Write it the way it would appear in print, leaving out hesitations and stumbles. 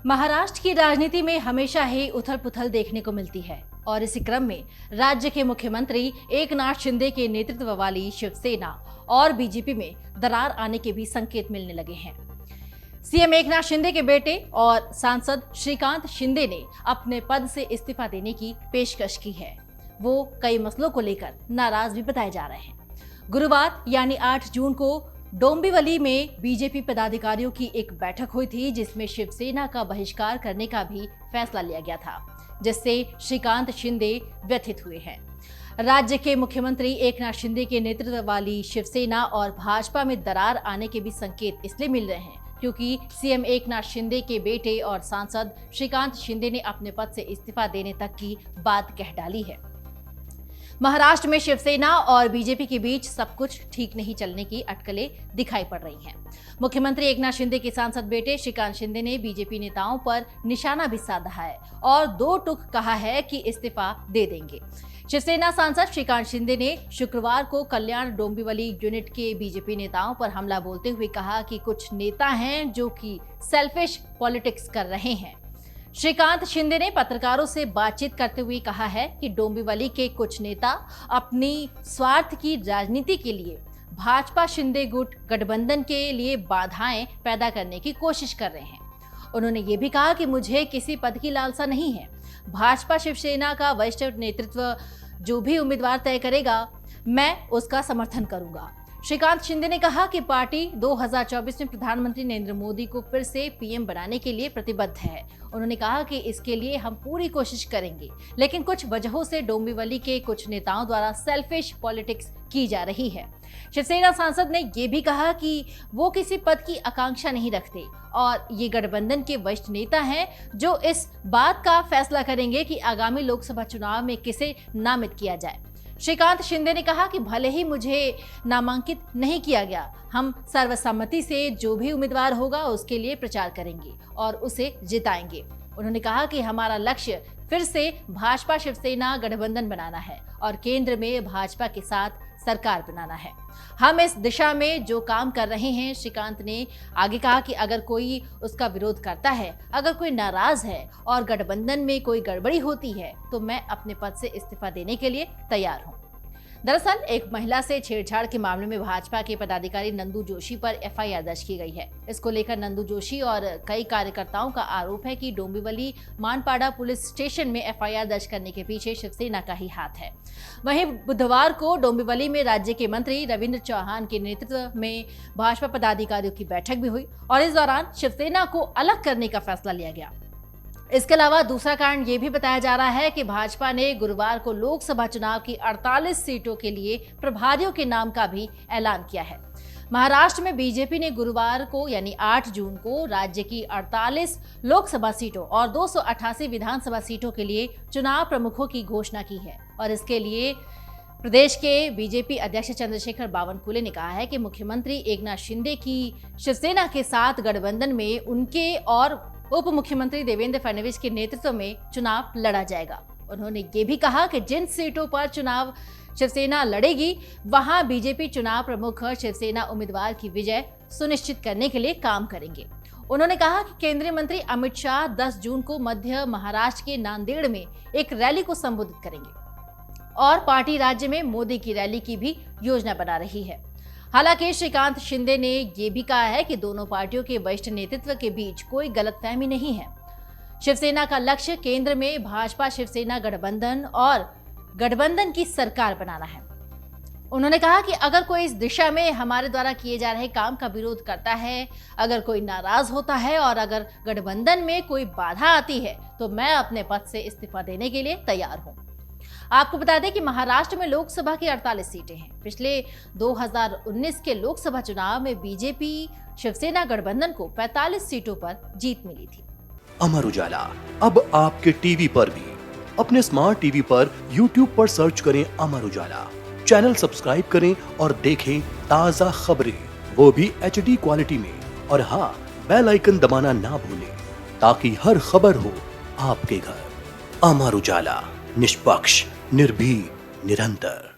महाराष्ट्र की राजनीति में हमेशा ही उथल-पुथल देखने को मिलती है और इसी क्रम में राज्य के मुख्यमंत्री एकनाथ शिंदे के नेतृत्व वाली शिवसेना और बीजेपी में दरार आने के भी संकेत मिलने लगे हैं। सीएम एकनाथ शिंदे के बेटे और सांसद श्रीकांत शिंदे ने अपने पद से इस्तीफा देने की पेशकश की है। वो कई मसलों को लेकर नाराज भी बताए जा रहे हैं। गुरुवार यानी 8 जून को डोंबिवली में बीजेपी पदाधिकारियों की एक बैठक हुई थी, जिसमें शिवसेना का बहिष्कार करने का भी फैसला लिया गया था, जिससे श्रीकांत शिंदे व्यथित हुए हैं। राज्य के मुख्यमंत्री एकनाथ शिंदे के नेतृत्व वाली शिवसेना और भाजपा में दरार आने के भी संकेत इसलिए मिल रहे हैं क्योंकि सीएम एकनाथ शिंदे के बेटे और सांसद श्रीकांत शिंदे ने अपने पद से इस्तीफा देने तक की बात कह डाली है। महाराष्ट्र में शिवसेना और बीजेपी के बीच सब कुछ ठीक नहीं चलने की अटकलें दिखाई पड़ रही हैं। मुख्यमंत्री एकनाथ शिंदे के सांसद बेटे श्रीकांत शिंदे ने बीजेपी नेताओं पर निशाना भी साधा है और 2 टूक कहा है कि इस्तीफा दे देंगे। शिवसेना सांसद श्रीकांत शिंदे ने शुक्रवार को कल्याण डोंबिवली यूनिट के बीजेपी नेताओं पर हमला बोलते हुए कहा कि कुछ नेता हैं जो कि सेल्फिश पॉलिटिक्स कर रहे हैं। श्रीकांत शिंदे ने पत्रकारों से बातचीत करते हुए कहा है कि डोंबिवली के कुछ नेता अपनी स्वार्थ की राजनीति के लिए भाजपा शिंदे गुट गठबंधन के लिए बाधाएं पैदा करने की कोशिश कर रहे हैं। उन्होंने ये भी कहा कि मुझे किसी पद की लालसा नहीं है। भाजपा शिवसेना का वरिष्ठ नेतृत्व जो भी उम्मीदवार तय करेगा, मैं उसका समर्थन करूंगा। श्रीकांत शिंदे ने कहा कि पार्टी 2024 में प्रधानमंत्री नरेंद्र मोदी को फिर से पीएम बनाने के लिए प्रतिबद्ध है। उन्होंने कहा कि इसके लिए हम पूरी कोशिश करेंगे, लेकिन कुछ वजहों से डोंबिवली के कुछ नेताओं द्वारा सेल्फिश पॉलिटिक्स की जा रही है। शिवसेना सांसद ने ये भी कहा कि वो किसी पद की आकांक्षा नहीं रखते और ये गठबंधन के वरिष्ठ नेता हैं जो इस बात का फैसला करेंगे कि आगामी लोकसभा चुनाव में किसे नामित किया जाए। श्रीकांत शिंदे ने कहा कि भले ही मुझे नामांकित नहीं किया गया, हम सर्वसम्मति से जो भी उम्मीदवार होगा उसके लिए प्रचार करेंगे और उसे जिताएंगे। उन्होंने कहा कि हमारा लक्ष्य फिर से भाजपा शिवसेना गठबंधन बनाना है और केंद्र में भाजपा के साथ सरकार बनाना है। हम इस दिशा में जो काम कर रहे हैं। श्रीकांत ने आगे कहा कि अगर कोई उसका विरोध करता है, अगर कोई नाराज है और गठबंधन में कोई गड़बड़ी होती है तो मैं अपने पद से इस्तीफा देने के लिए तैयार हूं। दरअसल एक महिला से छेड़छाड़ के मामले में भाजपा के पदाधिकारी नंदू जोशी पर एफआईआर दर्ज की गई है। इसको लेकर नंदू जोशी और कई कार्यकर्ताओं का आरोप है कि डोंबिवली मानपाड़ा पुलिस स्टेशन में एफआईआर दर्ज करने के पीछे शिवसेना का ही हाथ है। वहीं बुधवार को डोंबिवली में राज्य के मंत्री रविंद्र चौहान के नेतृत्व में भाजपा पदाधिकारियों की बैठक भी हुई और इस दौरान शिवसेना को अलग करने का फैसला लिया गया। इसके अलावा दूसरा कारण ये भी बताया जा रहा है कि भाजपा ने गुरुवार को लोकसभा चुनाव की 48 सीटों के लिए प्रभारियों के नाम का भी ऐलान किया है। महाराष्ट्र में बीजेपी ने गुरुवार को यानी 8 जून को राज्य की 48 लोकसभा सीटों और 288 विधानसभा सीटों के लिए चुनाव प्रमुखों की घोषणा की है और इसके लिए प्रदेश के बीजेपी अध्यक्ष चंद्रशेखर बावनकुले ने कहा है कि मुख्यमंत्री एकनाथ शिंदे की शिवसेना के साथ गठबंधन में उनके और उप मुख्यमंत्री देवेंद्र फडणवीस के नेतृत्व में चुनाव लड़ा जाएगा। उन्होंने ये भी कहा कि जिन सीटों पर चुनाव शिवसेना लड़ेगी वहां बीजेपी चुनाव प्रमुख शिवसेना उम्मीदवार की विजय सुनिश्चित करने के लिए काम करेंगे। उन्होंने कहा कि केंद्रीय मंत्री अमित शाह 10 जून को मध्य महाराष्ट्र के नांदेड़ में एक रैली को संबोधित करेंगे और पार्टी राज्य में मोदी की रैली की भी योजना बना रही है। हालांकि श्रीकांत शिंदे ने यह भी कहा है कि दोनों पार्टियों के वरिष्ठ नेतृत्व के बीच कोई गलतफहमी नहीं है। शिवसेना का लक्ष्य केंद्र में भाजपा शिवसेना गठबंधन और गठबंधन की सरकार बनाना है। उन्होंने कहा कि अगर कोई इस दिशा में हमारे द्वारा किए जा रहे काम का विरोध करता है, अगर कोई नाराज होता है और अगर गठबंधन में कोई बाधा आती है तो मैं अपने पद से इस्तीफा देने के लिए तैयार हूं। आपको बता दें कि महाराष्ट्र में लोकसभा की 48 सीटें हैं। पिछले 2019 के लोकसभा चुनाव में बीजेपी शिवसेना गठबंधन को 45 सीटों पर जीत मिली थी। अमर उजाला अब आपके टीवी पर भी। अपने स्मार्ट टीवी पर YouTube पर सर्च करें अमर उजाला, चैनल सब्सक्राइब करें और देखें ताज़ा खबरें, वो भी HD क्वालिटी में। और हाँ, बेल आइकन दबाना ना भूलें ताकि हर खबर हो आपके घर। अमर उजाला, निष्पक्ष, निर्भीक, निरंतर।